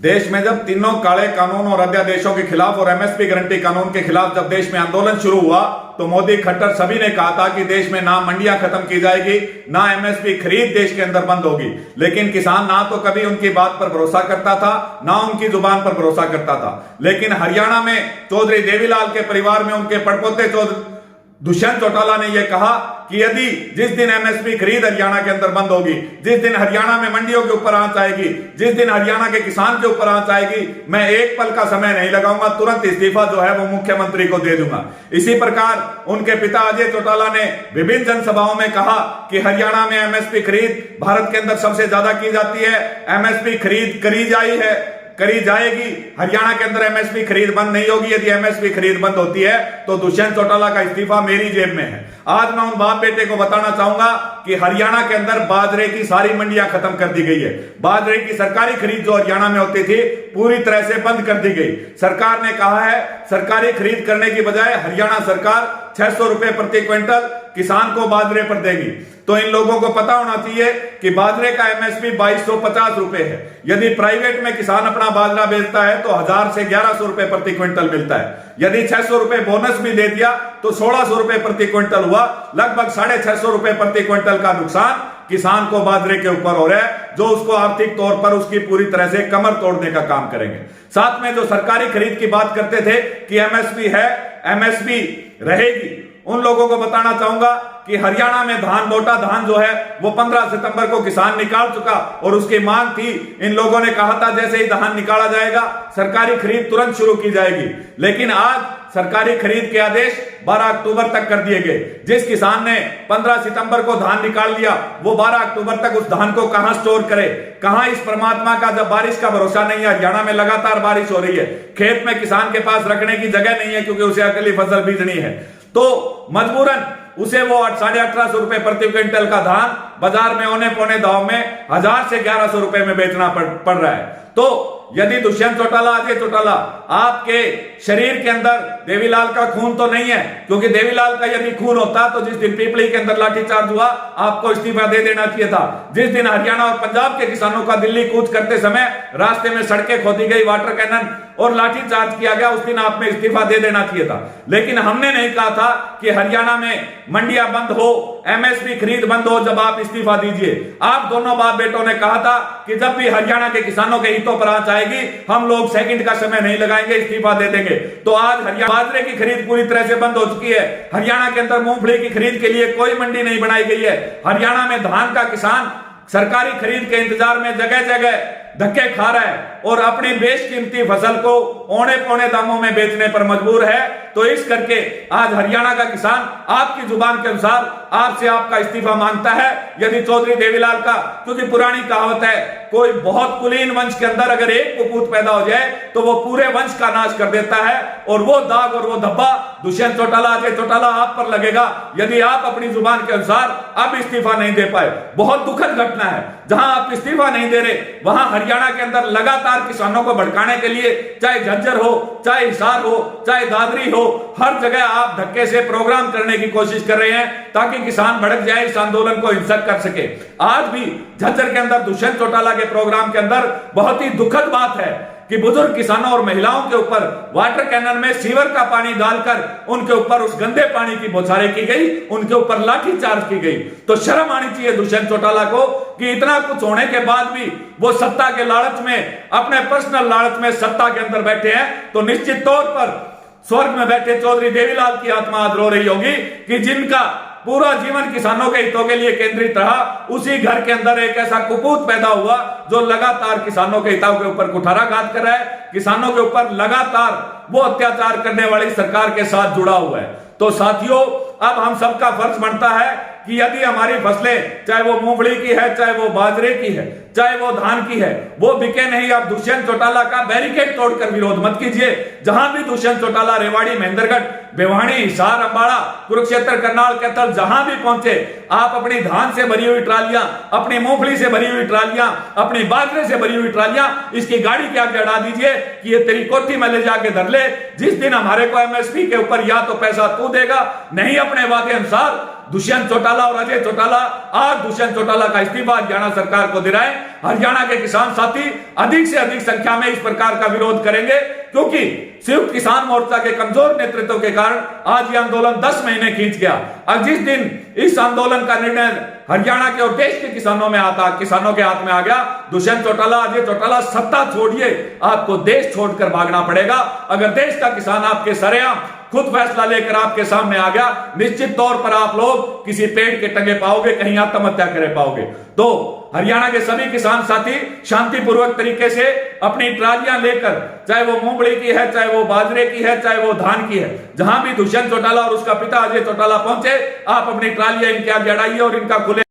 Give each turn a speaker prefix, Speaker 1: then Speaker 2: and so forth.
Speaker 1: देश में जब तीनों काले कानून और अध्यादेशों के खिलाफ और एमएसपी गारंटी कानून के खिलाफ जब देश में आंदोलन शुरू हुआ तो मोदी, खट्टर सभी ने कहा था कि देश में ना मंडियां खत्म की जाएगी, ना एमएसपी खरीद देश के अंदर बंद होगी। लेकिन किसान ना तो कभी उनकी बात पर भरोसा करता था, ना उनकी जुबान पर भरोसा करता था। लेकिन हरियाणा में चौधरी देवीलाल के परिवार में उनके पड़पोते दुष्यंत चौटाला ने यह कहा कि यदि जिस दिन एमएसपी खरीद हरियाणा के अंदर बंद होगी, जिस दिन हरियाणा में मंडियों के ऊपर आंच आएगी, जिस दिन हरियाणा के किसान के ऊपर आंच आएगी, मैं एक पल का समय नहीं लगाऊंगा, तुरंत इस्तीफा जो है वो मुख्यमंत्री को दे दूंगा। इसी प्रकार उनके पिता अजय चौटाला ने विभिन्न जनसभाओं में कहा कि हरियाणा में एमएसपी खरीद भारत के अंदर सबसे ज्यादा की जाती है, एमएसपी खरीद करी जाएगी, हरियाणा के अंदर एमएसपी खरीद बंद नहीं होगी। यदि एमएसपी खरीद बंद होती है तो दुष्यंत चौटाला का इस्तीफा मेरी जेब में है। आज मैं उन बाप बेटे को बताना चाहूंगा कि हरियाणा के अंदर बाजरे की सारी मंडियां खत्म कर दी गई है। बाजरे की सरकारी खरीद जो हरियाणा में होती थी पूरी तरह से बंद कर दी गई। सरकार ने कहा है सरकारी खरीद करने की बजाय हरियाणा सरकार 600 रुपए प्रति क्विंटल किसान को बाजरे पर देगी। तो इन लोगों को पता होना चाहिए कि बाजरे का एमएसपी 2250 रुपए है। यदि प्राइवेट में किसान अपना बाजरा बेचता है तो 1000 से 1100 रुपए प्रति क्विंटल मिलता है। यदि 600 रुपए बोनस भी दे दिया तो 1600 रुपए प्रति क्विंटल हुआ। लगभग 650 रुपए प्रति क्विंटल का नुकसान किसान को बाजरे के ऊपर हो रहा है, जो उसको आर्थिक तौर पर उसकी पूरी तरह से कमर तोड़ने का काम करेंगे। साथ में जो सरकारी खरीद की बात करते थे कि एमएसपी है, एमएसपी रहेगी, उन लोगों को बताना चाहूंगा कि हरियाणा में धान, मोटा धान जो है वो 15 सितंबर को किसान निकाल चुका और उसकी मांग थी। इन लोगों ने कहा था जैसे ही धान निकाला जाएगा सरकारी खरीद तुरंत शुरू की जाएगी। लेकिन आज सरकारी खरीद के आदेश 12 अक्टूबर तक कर दिए गए। जिस किसान ने 15 सितंबर को धान निकाल लिया वो 12 अक्टूबर तक उस धान को कहां स्टोर करे, कहां इस परमात्मा का जब बारिश का भरोसा नहीं है। हरियाणा में लगातार बारिश हो रही है, खेत में किसान के पास रखने की जगह नहीं है क्योंकि उसे अगली फसल बीजनी है, तो मजबूरन उसे वो 1850 रुपए प्रति क्विंटल का धान बाजार में औने पौने दाव में 1000 से 1100 रुपए में बेचना पड़ रहा है। तो यदि दुष्यंत चौटाला, अजय चौटाला, आपके शरीर के अंदर देवीलाल का खून तो नहीं है, क्योंकि देवीलाल का यदि खून होता तो जिस दिन पीपली के अंदर लाठीचार्ज हुआ आपको इस्तीफा दे देना चाहिए था। जिस दिन हरियाणा और पंजाब के किसानों का दिल्ली कूच करते समय रास्ते में सड़कें खोदी गई, वाटर कैनन और लाठीचार्ज किया गया, उस दिन आप में इस्तीफा दे देना चाहिए था। लेकिन हमने नहीं कहा था कि हरियाणा में मंडियां बंद हो, एमएसपी खरीद बंद हो जब आप इस्तीफा दीजिए। आप दोनों बाप बेटों ने कहा था कि जब भी हरियाणा के किसानों के हितों पर आंच आएगी हम लोग सेकंड का समय नहीं लगाएंगे, इस्तीफा दे देंगे। तो आज हरियाणा बाजरे की खरीद पूरी तरह से बंद हो चुकी है। हरियाणा के अंदर मूंगफली की खरीद के लिए कोई मंडी नहीं बनाई गई है। हरियाणा में धान का किसान सरकारी खरीद के इंतजार में जगह जगह धक्के खा रहा है और अपनी बेशकीमती फसल को औने पौने दामों में बेचने पर मजबूर है। तो इस करके आज हरियाणा का किसान आपकी जुबान के अनुसार आपसे आपका इस्तीफा मांगता है। यदि चौधरी देवीलाल का, क्योंकि पुरानी कहावत है कोई बहुत कुलीन वंश के अंदर अगर एक कुपूत पैदा हो जाए तो वो पूरे वंश का नाश कर देता है, और वो दाग और वो धब्बा दुष्यंत चौटाला, अजय चौटाला आप पर लगेगा यदि आप अपनी जुबान के अनुसार अब इस्तीफा नहीं दे पाए। बहुत दुखद घटना है, जहां आप इस्तीफा नहीं दे रहे वहां हरियाणा के अंदर लगातार किसानों को भड़काने के लिए, चाहे झज्जर हो, चाहे हिसार हो, चाहे दादरी हो, हर जगह आप धक्के से प्रोग्राम करने की कोशिश कर रहे हैं ताकि किसान भड़क जाए, इस आंदोलन को हिंसक कर सके। आज भी झज्जर के अंदर दुष्यंत चौटाला के प्रोग्राम के अंदर बहुत ही दुखद बात है कि बुजुर्ग किसानों और महिलाओं के ऊपर वाटर कैनन में सीवर का पानी डालकर उनके ऊपर उस गंदे पानी की बौछारें की गई, उनके ऊपर लाठीचार्ज की गई। तो शर्म आनी चाहिए दुष्यंत चौटाला को कि इतना कुछ होने के बाद भी वो सत्ता के लालच में, अपने पर्सनल लालच में सत्ता के अंदर बैठे हैं। तो निश्चित तौर पर स्वर्ग में बैठे चौधरी देवीलाल की आत्मा आज रो रही होगी कि जिनका पूरा जीवन किसानों के हितों के लिए केंद्रित रहा, उसी घर के अंदर एक ऐसा कुपूत पैदा हुआ जो लगातार किसानों के हितों के ऊपर कुठाराघात कर रहा है, किसानों के ऊपर लगातार वो अत्याचार करने वाली सरकार के साथ जुड़ा हुआ है। तो साथियों, अब हम सबका फर्ज बनता है कि यदि हमारी फसलें, चाहे वो मूंगफली की है, चाहे वो बाजरे की है, चाहे वो धान की है, वो बिके नहीं। आप दुष्यंत चौटाला का बैरिकेड तोड़कर विरोध मत कीजिए। जहां भी दुष्यंत चौटाला रेवाड़ी, महेंद्रगढ़, भिवानी, हिसार, अंबाड़ा, कुरुक्षेत्र, करनाल, कैथल जहां भी पहुंचे, आप अपनी धान से भरी हुई ट्रालियां, अपनी मूंगफली से भरी हुई ट्रालियां, अपनी बाजरे से भरी हुई ट्रालियां इसकी गाड़ी के आगे अड़ा दीजिए कि ये तेरी कोठी में ले जाके धर ले। जिस दिन हमारे को एमएसपी के ऊपर या तो पैसा तू देगा, नहीं अपने वादे अनुसार दुष्यंत चौटाला और अजय चौटाला आज दुष्यंत चौटाला का इस्तीफा हरियाणा सरकार को दिलाएं। हरियाणा के किसान साथी अधिक से अधिक संख्या में इस प्रकार का विरोध करेंगे, क्योंकि संयुक्त किसान मोर्चा के कमजोर नेतृत्व के कारण आज यह आंदोलन 10 महीने खींच गया। अब जिस दिन इस आंदोलन का निर्णय हरियाणा के और देश के किसानों के हाथ में आ गया, दुष्यंत चौटाला, अजय चौटाला, सत्ता छोड़िए, आपको देश छोड़कर भागना पड़ेगा। अगर देश का किसान आपके सरेआम खुद फैसला लेकर आपके सामने आ गया, निश्चित तौर पर आप लोग किसी पेड़ के टंगे पाओगे, कहीं आत्महत्या करे पाओगे। तो हरियाणा के सभी किसान साथी शांतिपूर्वक तरीके से अपनी ट्रालियां लेकर, चाहे वो मूंगफली की है, चाहे वो बाजरे की है, चाहे वो धान की है, जहां भी दुष्यंत चौटाला और उसका पिता अजय चौटाला पहुंचे, आप अपनी ट्रालियां इनके आगे अड़ाइए और इनका खुले